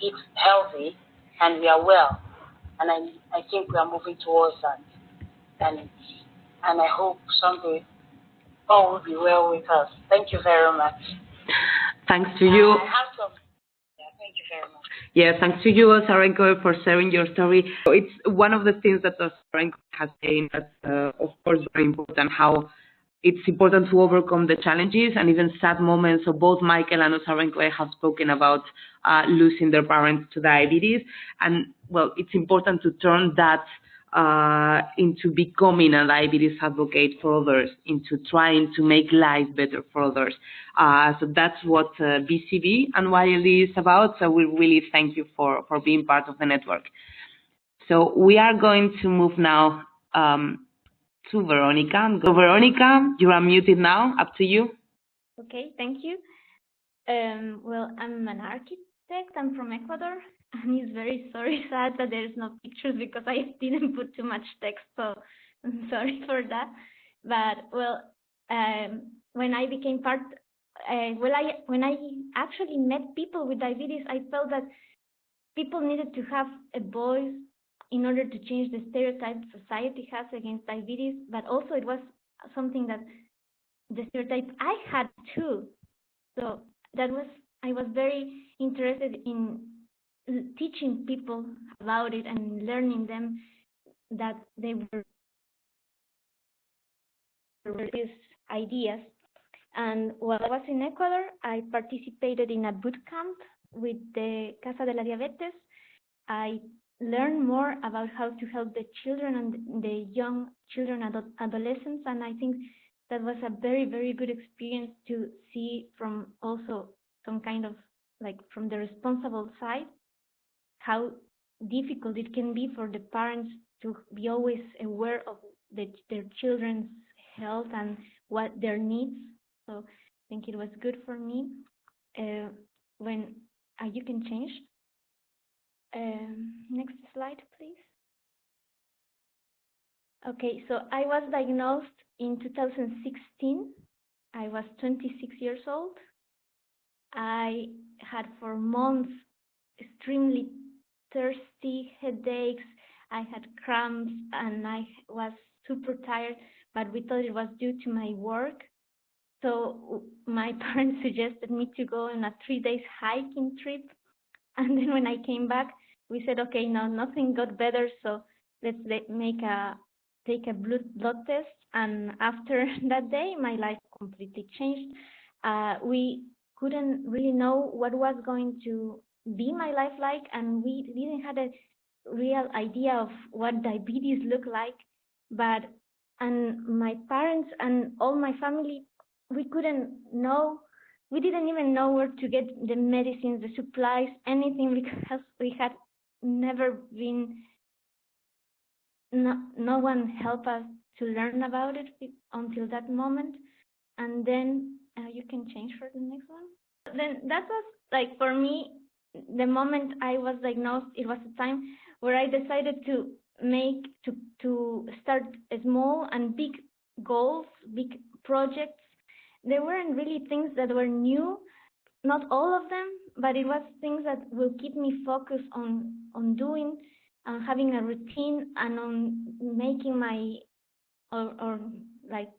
eat healthy and we are well, and I think we are moving towards that. And I hope someday all will be well with us. Thank you very much. Thanks to you. I have some. Yeah, thank you very much. Yeah, thanks to you, Sarenko, for sharing your story. It's one of the things that Sarenko has said that's, of course, very important, how it's important to overcome the challenges and even sad moments. So both Michael and Sarenko have spoken about losing their parents to diabetes. And, well, it's important to turn that into becoming a diabetes advocate for others, into trying to make life better for others. So that's what BCB and YLD is about. So we really thank you for being part of the network. So we are going to move now to Veronica. So Veronica, you are muted now. Up to you. Okay, thank you. Well, I'm an architect. I'm from Ecuador. And it's very sad that there's no pictures because I didn't put too much text, so I'm sorry for that. But well, when I became part, when I actually met people with diabetes, I felt that people needed to have a voice in order to change the stereotypes society has against diabetes, but also it was something that the stereotype I had too. So I was very interested in teaching people about it and learning them that they were these ideas. And while I was in Ecuador, I participated in a boot camp with the Casa de la Diabetes. I learned more about how to help the children and the young children, adolescents, and I think that was a very, very good experience to see from also some kind of like from the responsible side, how difficult it can be for the parents to be always aware of their children's health and what their needs. So I think it was good for me. When you can change. Next slide, please. Okay, so I was diagnosed in 2016. I was 26 years old. I had for months extremely thirsty, headaches. I had cramps and I was super tired, but we thought it was due to my work. So my parents suggested me to go on a 3-day hiking trip. And then when I came back, we said, okay, no, nothing got better, so let's take a blood test. And after that day, my life completely changed. We couldn't really know what was going to be my life like, and we didn't have a real idea of what diabetes looked like. And my parents and all my family, we didn't even know where to get the medicines, the supplies, anything, because we had never been, no one helped us to learn about it until that moment. And then you can change for the next one. Then that was like, for me, the moment I was diagnosed, it was a time where I decided to start small and big goals, big projects. There weren't really things that were new, not all of them, but it was things that will keep me focused on doing, having a routine, and on making or like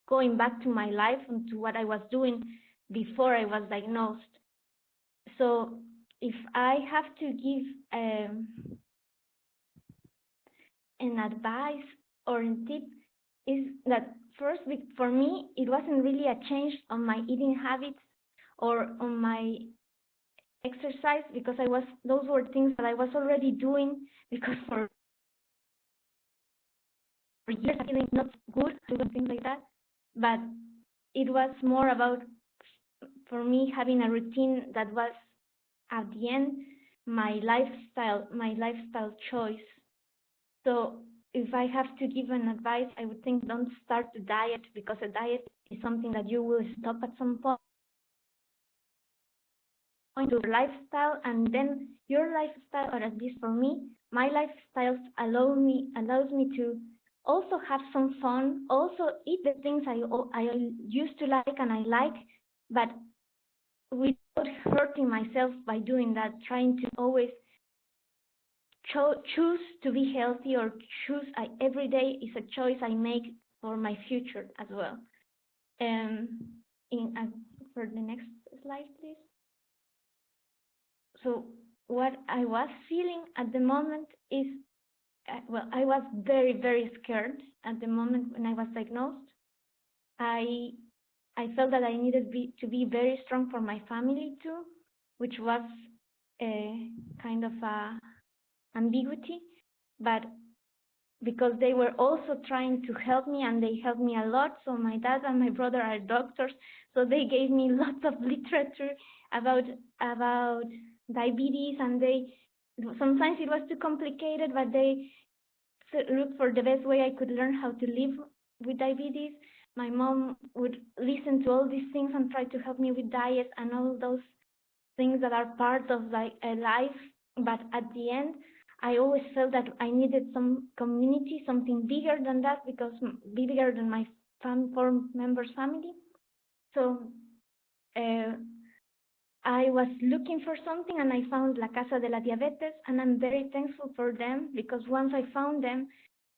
going back to my life and to what I was doing before I was diagnosed. So if I have to give an advice or a tip, is that first, for me, it wasn't really a change on my eating habits or on my exercise, because those were things that I was already doing, because for years I feeling not good doing things like that. But it was more about, for me, having a routine that was at the end my lifestyle choice. So if I have to give an advice, I would think don't start a diet, because a diet is something that you will stop at some point. Your lifestyle, and then your lifestyle, or at least for me, my lifestyle allows me to also have some fun, also eat the things I used to like and I like, but without hurting myself by doing that, trying to always choose to be healthy, or every day is a choice I make for my future as well. For the next slide, please. So what I was feeling at the moment is, I was very, very scared at the moment when I was diagnosed. I felt that I needed to be very strong for my family too, which was a kind of a ambiguity, but because they were also trying to help me, and they helped me a lot. So my dad and my brother are doctors, so they gave me lots of literature about diabetes, and sometimes it was too complicated, but they looked for the best way I could learn how to live with diabetes. My mom would listen to all these things and try to help me with diet and all those things that are part of a life. But at the end, I always felt that I needed some community, something bigger than that, bigger than my four members' family. So I was looking for something, and I found La Casa de la Diabetes, and I'm very thankful for them, because once I found them,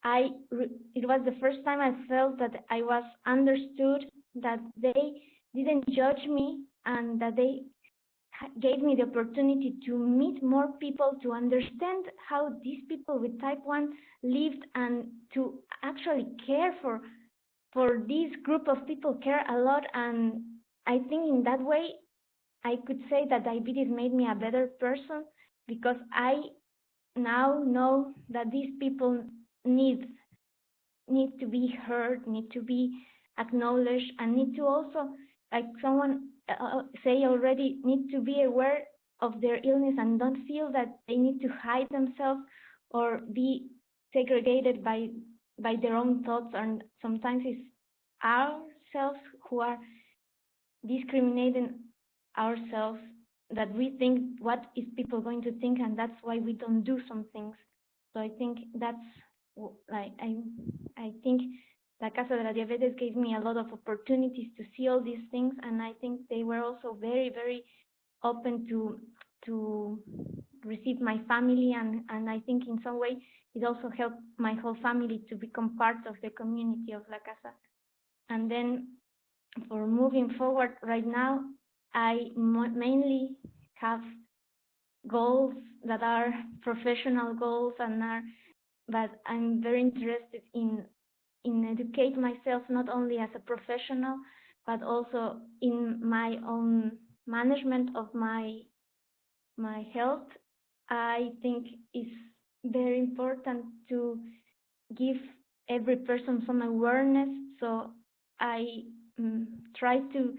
it was the first time I felt that I was understood, that they didn't judge me, and that they gave me the opportunity to meet more people, to understand how these people with type 1 lived, and to actually care for this group of people, care a lot. And I think in that way, I could say that diabetes made me a better person, because I now know that these people need to be heard, need to be acknowledged, and need to also, like someone say already, need to be aware of their illness and don't feel that they need to hide themselves or be segregated by their own thoughts. And sometimes it's ourselves who are discriminating ourselves, that we think, what is people going to think, and that's why we don't do some things. So I think that's like, I think La Casa de la Diabetes gave me a lot of opportunities to see all these things, and I think they were also very, very open to receive my family, and I think in some way it also helped my whole family to become part of the community of La Casa. And then for moving forward right now, I mainly have goals that are professional goals, but I'm very interested in educate myself, not only as a professional, but also in my own management of my health. I think it's very important to give every person some awareness. So I try to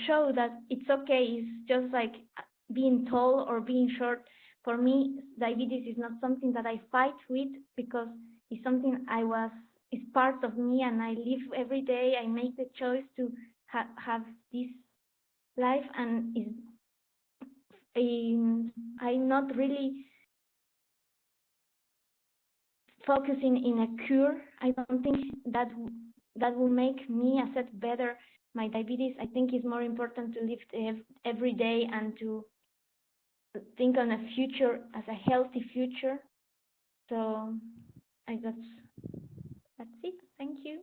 show that it's okay. It's just like being tall or being short. For me, diabetes is not something that I fight with, because it's something it's part of me, and I live every day. I make the choice to have this life, and I'm not really focusing in a cure. I don't think that will make me accept better my diabetes. I think it's more important to live every day and to think on a future as a healthy future. So that's it. Thank you.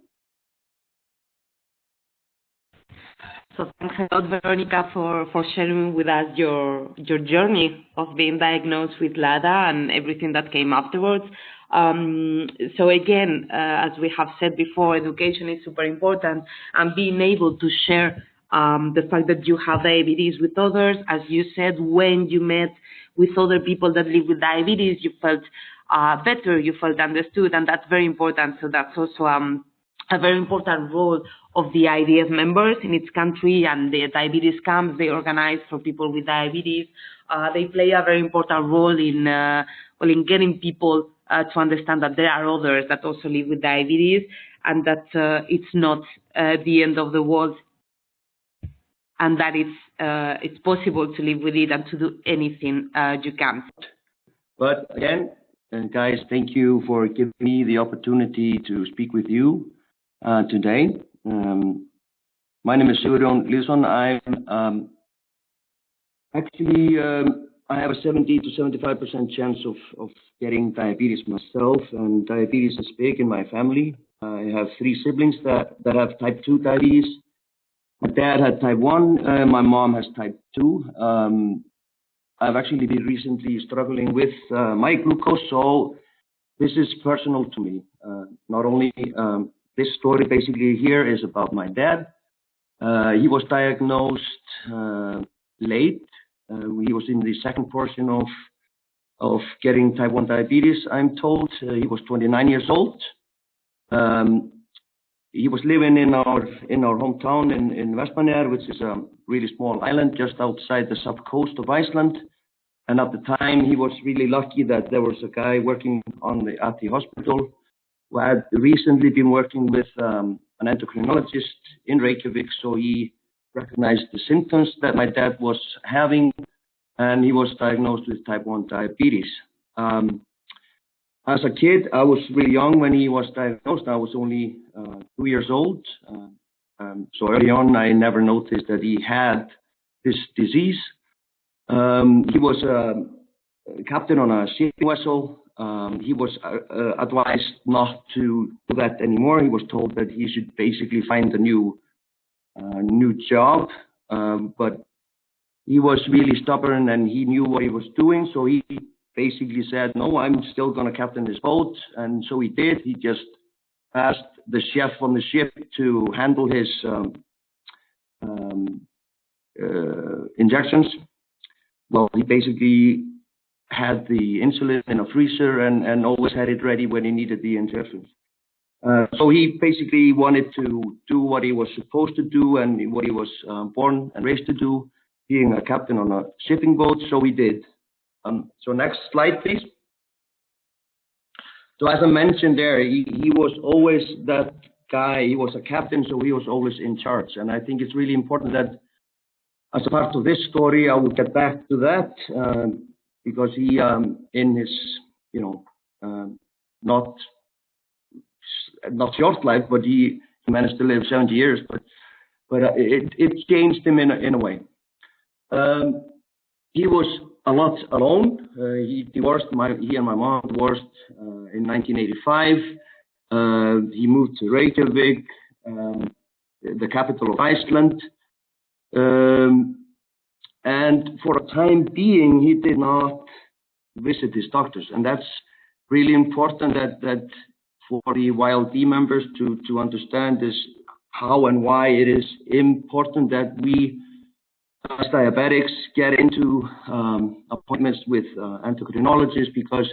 So thanks a lot, Veronica, for sharing with us your journey of being diagnosed with LADA and everything that came afterwards. So again, as we have said before, education is super important, and being able to share the fact that you have diabetes with others. As you said, when you met with other people that live with diabetes, you felt better, you felt understood, and that's very important. So that's also a very important role of the IDF members in its country, and the diabetes camps they organize for people with diabetes. They play a very important role in getting people to understand that there are others that also live with diabetes, and that it's not the end of the world, and that it's possible to live with it and to do anything you can. But again, guys, thank you for giving me the opportunity to speak with you today. My name is Sigurjón Lýðsson. I'm actually I have a 70 to 75% chance of getting diabetes myself, and diabetes is big in my family. I have 3 siblings that have type 2 diabetes. My dad had type 1, my mom has type 2. I've actually been recently struggling with my glucose, so this is personal to me. Not only this story basically here is about my dad. He was diagnosed late. He was in the second portion of getting type 1 diabetes, I'm told. He was 29 years old. He was living in our hometown in Vestmannaeyjar, which is a really small island just outside the south coast of Iceland. And at the time, he was really lucky that there was a guy working at the hospital who had recently been working with an endocrinologist in Reykjavik. So he recognized the symptoms that my dad was having, and he was diagnosed with type 1 diabetes. As a kid, I was really young when he was diagnosed. I was only 2 years old. So early on, I never noticed that he had this disease. He was a captain on a shipping vessel. He was advised not to do that anymore. He was told that he should basically find a new job. But he was really stubborn, and he knew what he was doing. So he basically said, "No, I'm still going to captain this boat." And so he did. He just asked the chef on the ship to handle his injections. Well, he basically had the insulin in a freezer and always had it ready when he needed the injections. So he basically wanted to do what he was supposed to do and what he was born and raised to do, being a captain on a shipping boat. So he did. So next slide, please. So as I mentioned there, he was always that guy. He was a captain, so he was always in charge. And I think it's really important that as a part of this story, I will get back to that because he, in his, not short life, but he managed to live 70 years. But it changed him in a way. He was a lot alone. He and my mom divorced in 1985. He moved to Reykjavik, the capital of Iceland. And for a time being, he did not visit his doctors. And that's really important that for the YLD members to understand is how and why it is important that we as diabetics get into appointments with endocrinologists, because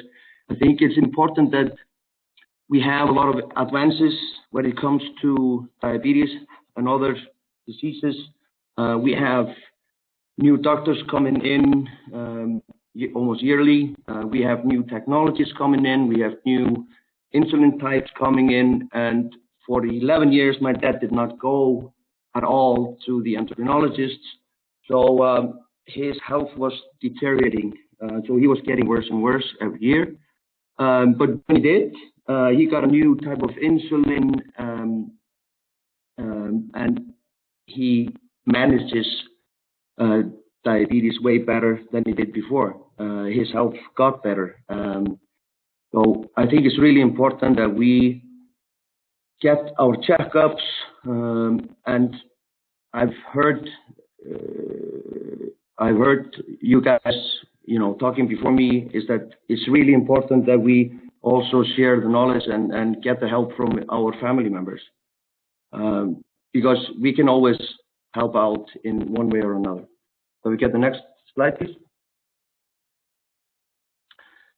I think it's important that we have a lot of advances when it comes to diabetes and other diseases. We have new doctors coming in almost yearly. We have new technologies coming in. We have new insulin types coming in. And for the 11 years, my dad did not go at all to the endocrinologists. So his health was deteriorating. So he was getting worse and worse every year. But when he did, he got a new type of insulin, and he managed his diabetes way better than he did before. His health got better. So I think it's really important that we get our checkups. And I've heard you guys, talking before me, is that it's really important that we also share the knowledge and get the help from our family members. Because we can always help out in one way or another. So we get the next slide, please.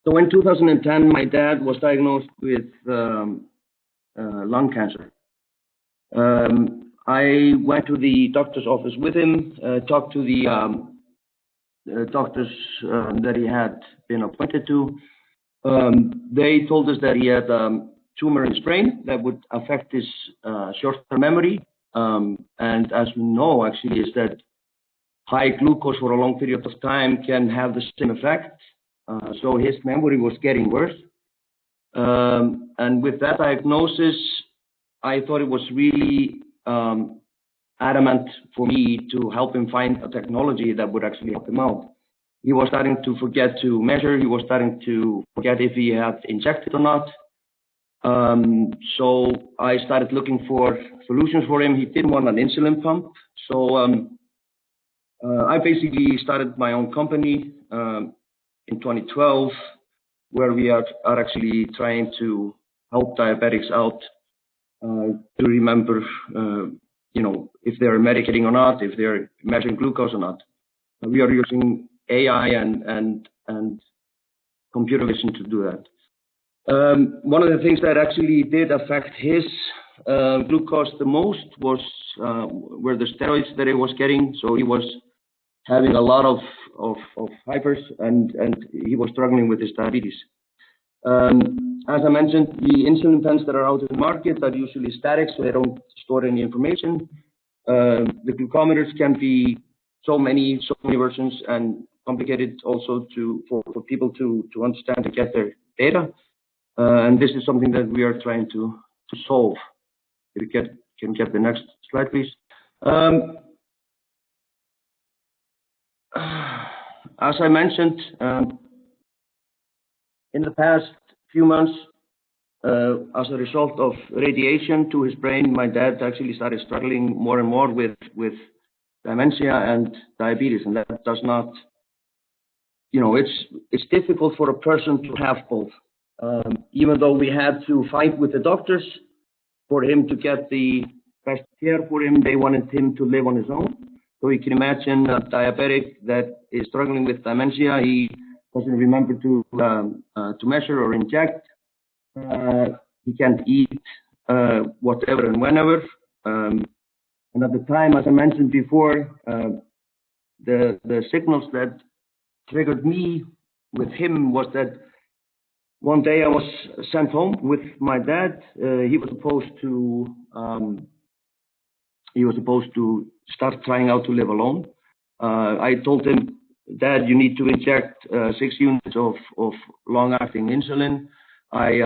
So in 2010, my dad was diagnosed with lung cancer. I went to the doctor's office with him, talked to the doctors that he had been appointed to. They told us that he had tumor in his brain that would affect his short-term memory. And as we know, actually, is that high glucose for a long period of time can have the same effect. So his memory was getting worse. And with that diagnosis, I thought it was really adamant for me to help him find a technology that would actually help him out. He was starting to forget to measure. He was starting to forget if he had injected or not. So I started looking for solutions for him. He didn't want an insulin pump. So I basically started my own company in 2012, where we are actually trying to help diabetics out to remember, if they're medicating or not, if they're measuring glucose or not. We are using AI and computer vision to do that. One of the things that actually did affect his glucose the most were the steroids that he was getting. So he was having a lot of hypers, and he was struggling with his diabetes. As I mentioned, the insulin pens that are out in the market are usually static, so they don't store any information. The glucometers can be so many versions and complicated also for people to understand and get their data. And this is something that we are trying to solve. If you can get the next slide, please. As I mentioned, in the past few months, as a result of radiation to his brain, my dad actually started struggling more and more with dementia and diabetes, and that does not, it's difficult for a person to have both. Even though we had to fight with the doctors for him to get the best care for him, they wanted him to live on his own. So you can imagine a diabetic that is struggling with dementia. He doesn't remember to measure or inject. He can't eat whatever and whenever. And at the time, as I mentioned before, the signals that triggered me with him was that one day I was sent home with my dad. He was supposed to start trying out to live alone. I told him, Dad, you need to inject 6 units of long-acting insulin. I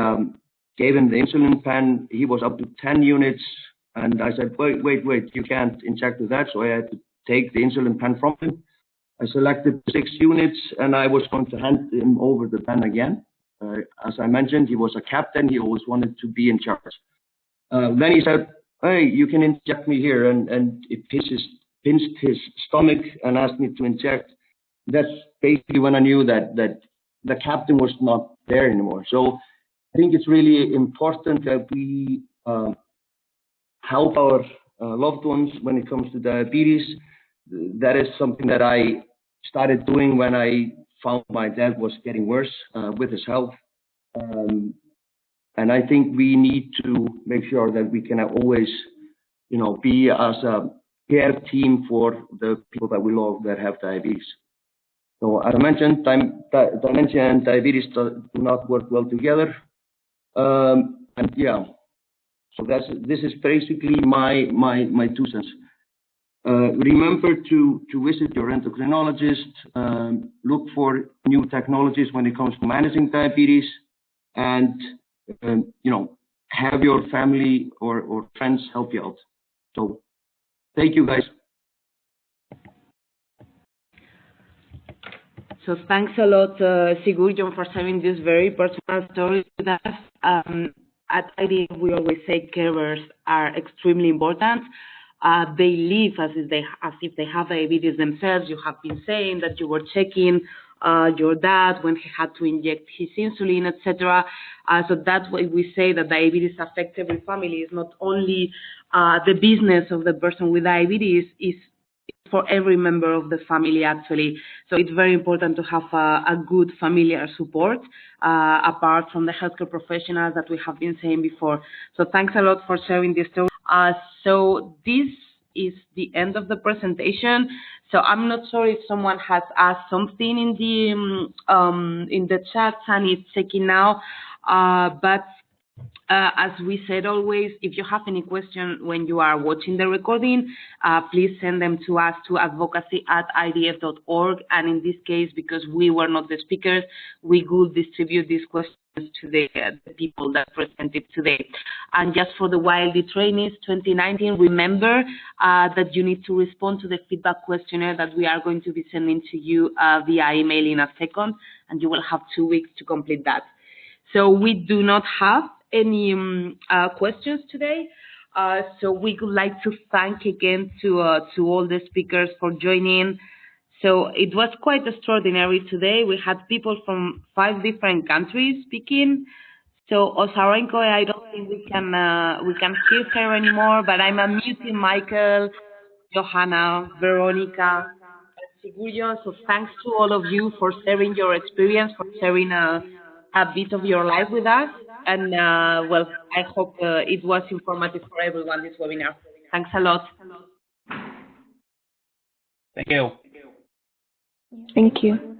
gave him the insulin pen. He was up to 10 units. And I said, wait, you can't inject with that. So I had to take the insulin pen from him. I selected 6 units, and I was going to hand him over the pen again. As I mentioned, he was a captain. He always wanted to be in charge. Then he said, hey, you can inject me here. And it pinched his stomach and asked me to inject. That's basically when I knew that the captain was not there anymore. So I think it's really important that we help our loved ones when it comes to diabetes. That is something that I started doing when I found my dad was getting worse with his health. And I think we need to make sure that we can always, be as a care team for the people that we love that have diabetes. So as I mentioned, dementia and diabetes do not work well together. And yeah, so this is basically my 2 cents. Remember to visit your endocrinologist, look for new technologies when it comes to managing diabetes, and have your family or friends help you out. So thank you, guys. So thanks a lot, Sigurjón, for sharing this very personal story with us. At IDF, we always say carers are extremely important. They live as if they have diabetes themselves. You have been saying that you were checking your dad when he had to inject his insulin, etc. So that's why we say that diabetes affects every family. It's not only the business of the person with diabetes, is for every member of the family, actually. So it's very important to have a good familiar support, apart from the healthcare professionals that we have been saying before. So thanks a lot for sharing this story. So this is the end of the presentation. So I'm not sure if someone has asked something in the chat, and it's checking now. But as we said always, if you have any question when you are watching the recording, please send them to us to advocacy@idf.org. And in this case, because we were not the speakers, we will distribute these questions to the people that presented today. And just for the YLD trainees 2019, remember that you need to respond to the feedback questionnaire that we are going to be sending to you via email in a second, and you will have 2 weeks to complete that. So we do not have any questions today. So we would like to thank again to all the speakers for joining. So it was quite extraordinary today. We had people from 5 different countries speaking. So Osarenko, I don't think we can hear her anymore, but I'm unmuting Michael, Johanna, Veronica, Sigurjon. So thanks to all of you for sharing your experience, for sharing a bit of your life with us. And well, I hope it was informative for everyone, this webinar. Thanks a lot. Thank you. Thank you.